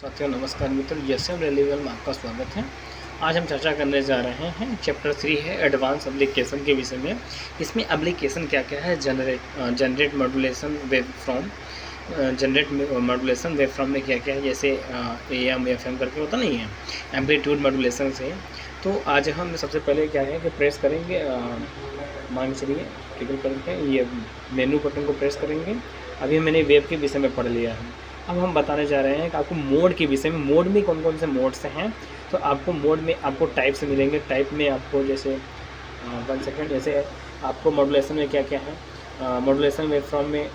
साथियों नमस्कार मित्रों, एसएम रेलीवल में आपका स्वागत है। आज हम चर्चा करने जा रहे हैं चैप्टर 3 है एडवांस एप्लीकेशन के विषय में। इसमें एप्लीकेशन क्या क्या है, generate modulation wave from, generate modulation wave from में क्या क्या है, जैसे AM FM करके होता नहीं है, एम्पलीट्यूड मॉड्यूलेशन से। तो आज हम सबसे पहले क्या है कि प्रेस करेंगे, मान के चलिए क्लिक करके ये मेनू बटन को प्रेस करेंगे। अभी मैंने वेब के विषय में पढ़ लिया है। अब हम बताने जा रहे हैं कि आपको मोड के विषय में, मोड में कौन कौन से मोड्स हैं। तो आपको मोड में आपको टाइप्स मिलेंगे। टाइप में आपको जैसे 1 सेकेंड, जैसे आपको मॉड्यूलेशन में क्या क्या है, मॉड्यूलेशन वेव फ्रॉम में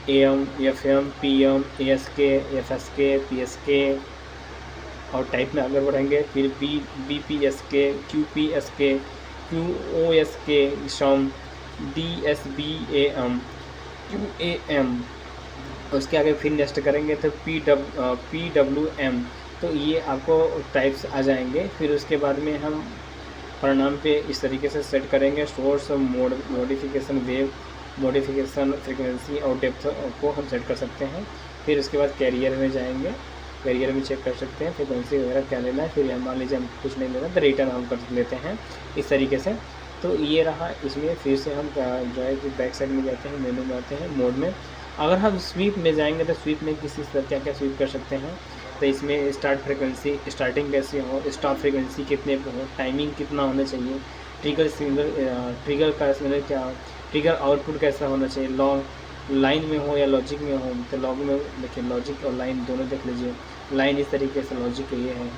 AM FM PM ASK FSK PSK, और टाइप में आगे बढ़ेंगे फिर BPSK QPSK QoSK SOM DSBAM QAM। उसके आगे फिर नेक्स्ट करेंगे तो PWM। तो ये आपको टाइप्स आ जाएंगे। फिर उसके बाद में हम परिणाम पे इस तरीके से सेट करेंगे। Source mode modification, wave modification, frequency और डेप्थ को हम सेट कर सकते हैं। फिर उसके बाद कैरियर में जाएंगे, कैरियर में चेक कर सकते हैं फ्रीक्वेंसी वगैरह क्या लेना है। फिर मान लीजिए हम कुछ नहीं लेना तो रिटर्न हम कर लेते हैं इस तरीके से। तो ये रहा। इसमें फिर से हम जो है कि बैक साइड में जाते हैं, मेनू में आते हैं, मोड में। अगर हम स्वीप में जाएंगे तो स्वीप में किसी क्या क्या स्वीप कर सकते हैं। तो इसमें स्टार्ट फ्रीक्वेंसी, स्टार्टिंग कैसे हो, स्टॉप फ्रीक्वेंसी कितने पे हो, टाइमिंग कितना होना चाहिए, ट्रिगर सिंगल, ट्रिगर का मतलब क्या, ट्रिगर आउटपुट कैसा होना चाहिए, लॉन्ग लाइन में हो या लॉजिक में हो। तो लॉग में देखिए, लॉजिक और लाइन दोनों देख लीजिए। लाइन इस तरीके से, लॉजिक ये है,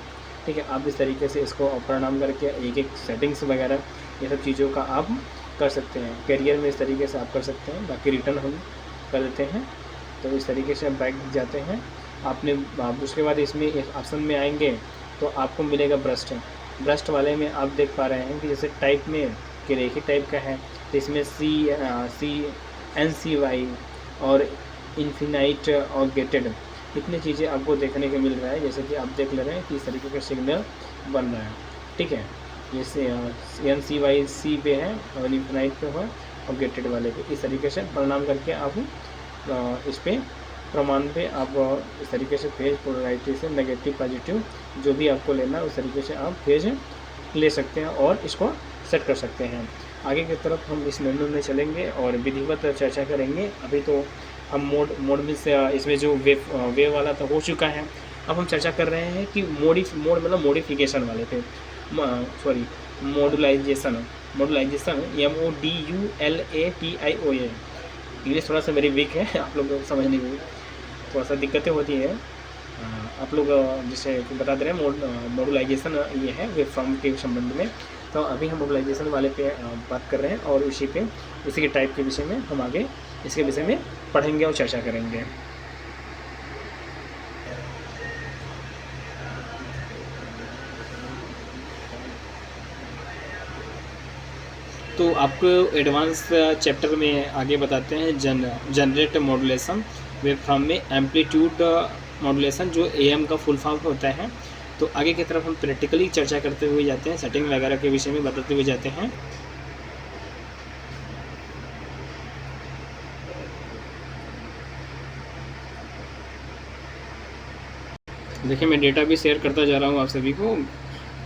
ठीक है। आप इस तरीके से इसको परिणाम करके एक एक सेटिंग्स वगैरह ये सब चीज़ों का आप कर सकते हैं। कैरियर में इस तरीके से आप कर सकते हैं। बाकी रिटर्न हम कर देते हैं। तो इस तरीके से बैक जाते हैं आपने। उसके बाद इसमें इस ऑप्शन में आएंगे तो आपको मिलेगा ब्रस्ट। ब्रस्ट वाले में आप देख पा रहे हैं कि जैसे टाइप में कि एक ही टाइप का है। तो इसमें CNCY और इन्फिनाइट और गेटेड, इतनी चीज़ें आपको देखने को मिल रहा है। जैसे कि आप देख ले रहे हैं कि इस तरीके का सिग्नल बन रहा है, ठीक है। जैसे CNCY C पे है और इन्फिनाइट पे है और गेटेड वाले पे। इस तरीके से परिणाम करके आप इस पर प्रमाण पे आप इस तरीके से फेज पोलराइटी से नेगेटिव पॉजिटिव जो भी आपको लेना है उस तरीके से आप फेज ले सकते हैं और इसको सेट कर सकते हैं। आगे की तरफ हम इस मेनू में चलेंगे और विधिवत चर्चा करेंगे। अभी तो हम मोड में से इसमें जो वेव वाला तो हो चुका है। अब हम चर्चा कर रहे हैं कि मोड मतलब मॉडिफिकेशन वाले पे, सॉरी मॉडुलाइजेशन MODULATION। इंग्लिश थोड़ा सा मेरी वीक है, आप लोग समझने में थोड़ा सा दिक्कतें होती हैं। आप लोग जैसे बता दे रहे हैं मॉडुलाइजेशन ये है वेब फॉर्म के संबंध में। तो अभी हम मॉडुलाइजेशन वाले पे बात कर रहे हैं और उसी के टाइप के विषय में हम आगे इसके विषय में पढ़ेंगे और चर्चा करेंगे। तो आपको एडवांस चैप्टर में आगे बताते हैं जनरेट मॉड्यूलेशन वेव फॉर्म में एम्पलीट्यूड मॉड्यूलेशन जो AM का फुल फॉर्म होता है। तो आगे की तरफ हम प्रैक्टिकली चर्चा करते हुए जाते हैं, सेटिंग वगैरह के विषय में बताते हुए जाते हैं। देखिए मैं डेटा भी शेयर करता जा रहा हूँ आप सभी को।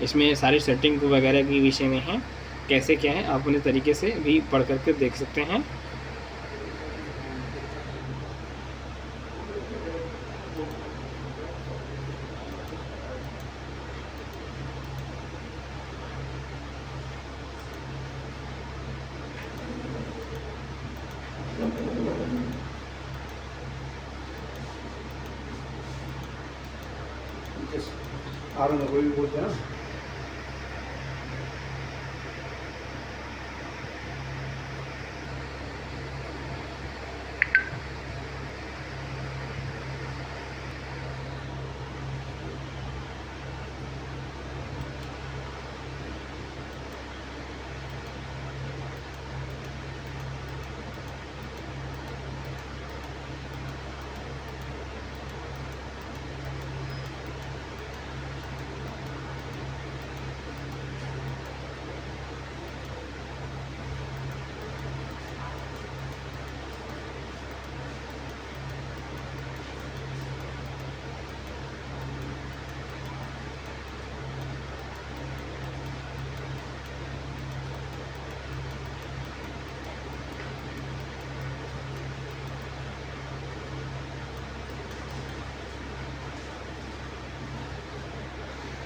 इसमें सारी सेटिंग वगैरह के विषय में है, कैसे क्या है आप अपने तरीके से भी पढ़ करके देख सकते हैं। कोई भी बोलते हैं ना।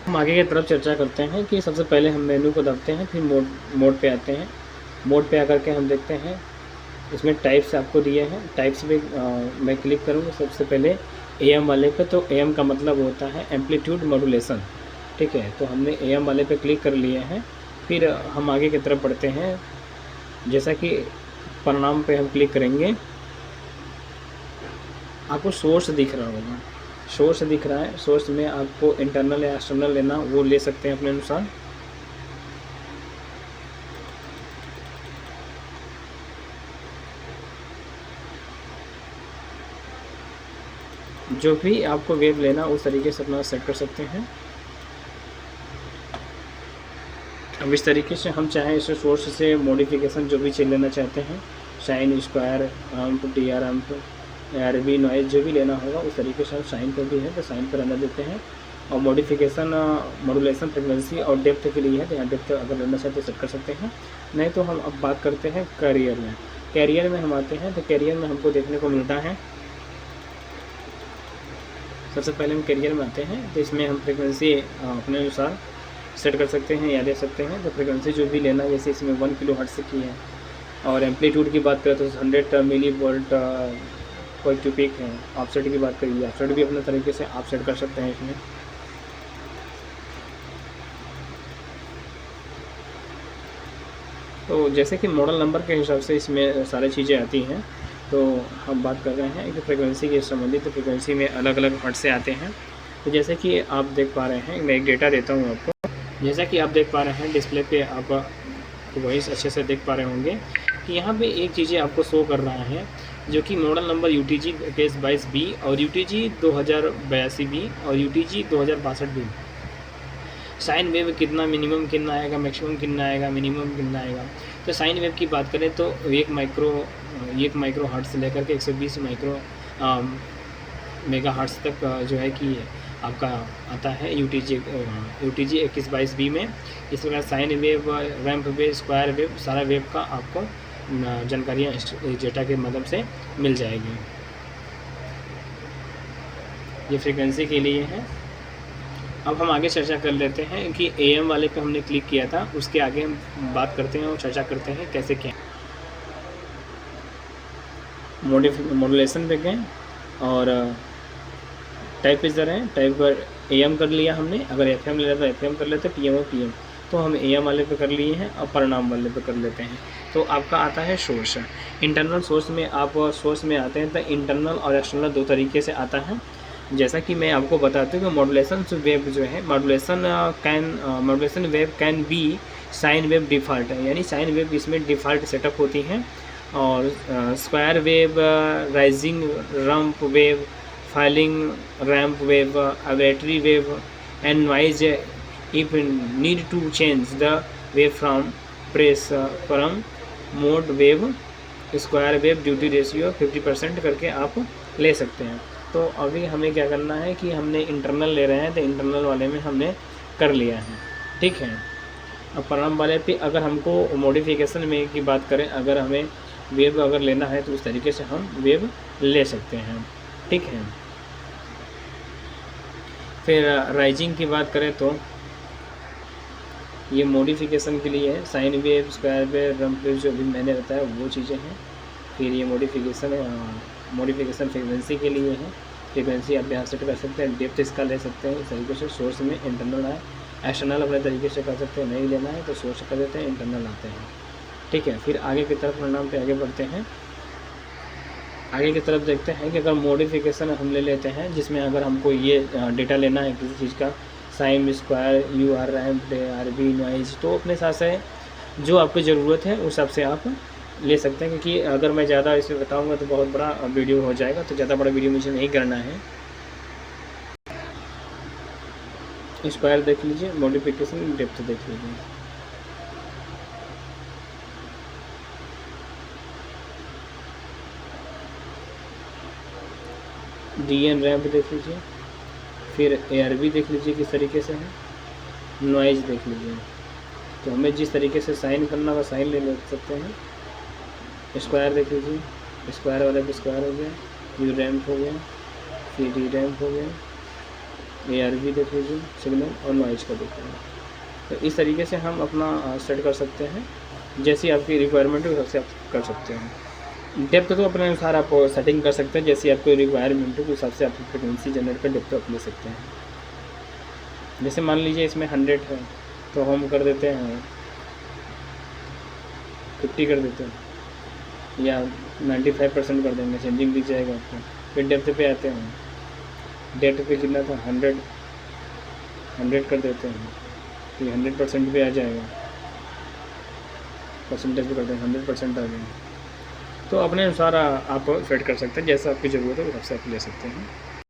हम आगे की तरफ चर्चा करते हैं कि सबसे पहले हम मेनू को दबाते हैं, फिर मोड पे आते हैं। मोड पे आकर के हम देखते हैं इसमें टाइप्स आपको दिए हैं। टाइप्स पे मैं क्लिक करूँगा सबसे पहले AM वाले पे, तो AM का मतलब होता है एम्पलीट्यूड मॉड्यूलेशन। ठीक है, तो हमने AM वाले पे क्लिक कर लिए हैं। फिर हम आगे की तरफ बढ़ते हैं। जैसा कि परिणाम पे हम क्लिक करेंगे, आपको सोर्स दिख रहा होगा, सोर्स दिख रहा है। सोर्स में आपको इंटरनल या एक्सटर्नल लेना वो ले सकते हैं अपने अनुसार। जो भी आपको वेव लेना उस तरीके से अपना सेट कर सकते हैं। अब इस तरीके से हम चाहें इसे सोर्स से मॉडिफिकेशन जो भी चीज़ लेना चाहते हैं, shine, square, amp, TR amp, RB, noise, जो भी लेना होगा उस तरीके से हम साइन पर भी है तो साइन पर रहने देते हैं। और मॉडिफिकेशन मॉड्यूलेशन फ्रिक्वेंसी और डेप्थ के लिए है, तो यहाँ डेप्थ अगर लेना चाहते तो सेट कर सकते हैं। नहीं तो हम अब बात करते हैं कैरियर में। कैरियर में हम आते हैं तो कैरियर में हमको देखने को मिलता है, सबसे पहले हम कैरियर में आते हैं तो इसमें हम फ्रिक्वेंसी अपने अनुसार सेट कर सकते हैं या दे सकते हैं। तो फ्रिक्वेंसी जो भी लेना, जैसे इसमें 1 kHz की है। और एम्पलीट्यूड की बात करें तो 100 मिली वोल्ट पर क्यूपिक है। ऑफसेट की बात करिए, ऑफसेट भी अपने तरीके से आप सेट कर सकते हैं इसमें। तो जैसे कि मॉडल नंबर के हिसाब से इसमें सारी चीज़ें आती हैं। तो हम बात कर रहे हैं कि फ्रिक्वेंसी के संबंधित फ्रिक्वेंसी में अलग अलग हर्ट्ज से आते हैं। तो जैसे कि आप देख पा रहे हैं, मैं एक डेटा देता हूँ आपको। जैसा कि आप देख पा रहे हैं डिस्प्ले पे, आप वॉइस अच्छे से देख पा रहे होंगे कि यहाँ पे एक चीज़ें आपको शो कर रहा है, जो कि मॉडल नंबर UTG 22B और UTG 2082B और UTG 2062B। साइन वेव कितना मिनिमम कितना आएगा, मैक्सिमम कितना आएगा, मिनिमम कितना आएगा। तो साइन वेव की बात करें तो 1 माइक्रो हर्ट्ज से लेकर के 120 माइक्रो मेगा हर्ट्ज तक जो है कि आपका आता है UTG 2122B में। इस प्रकार sine wave, ramp wave, square wave, सारा वेव का आपको जानकारियाँ डेटा के मदद से मिल जाएगी। ये फ्रिक्वेंसी के लिए है। अब हम आगे चर्चा कर लेते हैं कि AM वाले पे हमने क्लिक किया था, उसके आगे हम बात करते हैं और चर्चा करते हैं कैसे क्या। मॉड्यूलेशन पे गए और टाइप इधर है, टाइप पर AM कर लिया हमने। अगर FM ले रहा तो FM कर लेते, PM और PM। तो हम AM वाले पे कर लिए हैं और परिणाम वाले पे कर लेते हैं। तो आपका आता है सोर्स। इंटरनल सोर्स में आप सोर्स में आते हैं तो इंटरनल और एक्सटर्नल दो तरीके से आता है। जैसा कि मैं आपको बताती हूँ कि मॉड्यूलेशन वेव जो है, modulation wave can be sine wave default है, यानी साइन वेव इसमें डिफ़ॉल्ट सेटअप होती हैं। और square wave, rising ramp wave, falling ramp wave, arbitrary wave and noise if need to change the wave from mode wave, square wave duty ratio 50% करके आप ले सकते हैं। तो अभी हमें क्या करना है कि हमने इंटरनल ले रहे हैं तो इंटरनल वाले में हमने कर लिया है। ठीक है, अब परिणाम वाले पे अगर हमको मॉडिफिकेशन में की बात करें, अगर हमें वेव अगर लेना है तो उस तरीके से हम वेव ले सकते हैं। ठीक है, फिर राइजिंग की बात करें तो ये मॉडिफिकेशन के लिए है। Sine wave, square wave, ramp wave जो भी मैंने बताया वो चीज़ें हैं। फिर ये मॉडिफिकेशन फ्रिक्वेंसी के लिए है। फ्रिक्वेंसी आप यहाँ सेट कर सकते हैं, डेप्थ इसका ले सकते हैं इस तरीके से। सोर्स में इंटरनल है, एक्सटर्नल अपने तरीके से कर सकते हैं। नहीं लेना है तो सोर्स कर देते हैं, इंटरनल आते हैं। ठीक है, फिर आगे की तरफ परिणाम पे आगे बढ़ते हैं। आगे की तरफ देखते हैं कि अगर मॉडिफिकेशन हम ले लेते हैं, जिसमें अगर हमको ये डेटा लेना है किसी चीज़ का, sine, square, UR, ramp, RB, noise, तो अपने हिसाब से जो आपको ज़रूरत है उस हिसाब से आप ले सकते हैं। क्योंकि अगर मैं ज़्यादा इसमें बताऊंगा तो बहुत बड़ा वीडियो हो जाएगा, तो ज़्यादा बड़ा वीडियो मुझे नहीं करना है। स्क्वायर देख लीजिए, मॉडिफिकेशन, डेप्थ देख लीजिए। DN रैंप देख लीजिए, फिर ARB देख लीजिए किस तरीके से है, नॉइज देख लीजिए। तो हमें जिस तरीके से साइन करना होगा साइन ले सकते हैं। स्क्वायर देख लीजिए, स्क्वायर वाले पे स्क्वायर हो गया, U रैंप हो गया, फिर D रैंप हो गया, ARB देख लीजिए सिग्नल और नॉइज़ का देख लीजिए। तो इस तरीके से हम अपना सेट कर सकते हैं, जैसी आपकी रिक्वायरमेंट हो वैसे आप कर सकते हैं। डेप्थ तो अपने अनुसार आप सेटिंग कर सकते हैं, जैसी आपको रिक्वायरमेंट हो उस हिसाब से आप फ्रिक्वेंसी जनरेट कर डेप्थ आप ले सकते हैं। जैसे मान लीजिए इसमें 100 है तो हम कर देते हैं 50 कर देते हैं या 95% कर देंगे, चेंजिंग दिख जाएगा आपको। फिर डेप्थ पे आते हैं, डेप्थ पे कितना था 100 कर देते हैं, फिर 100% पे आ जाएगा, परसेंटेज पे करते हैं 100% आ जाएगा। तो अपने अनुसार आप सेट कर सकते हैं, जैसा आपकी ज़रूरत है उस हिसाब से आप ले सकते हैं।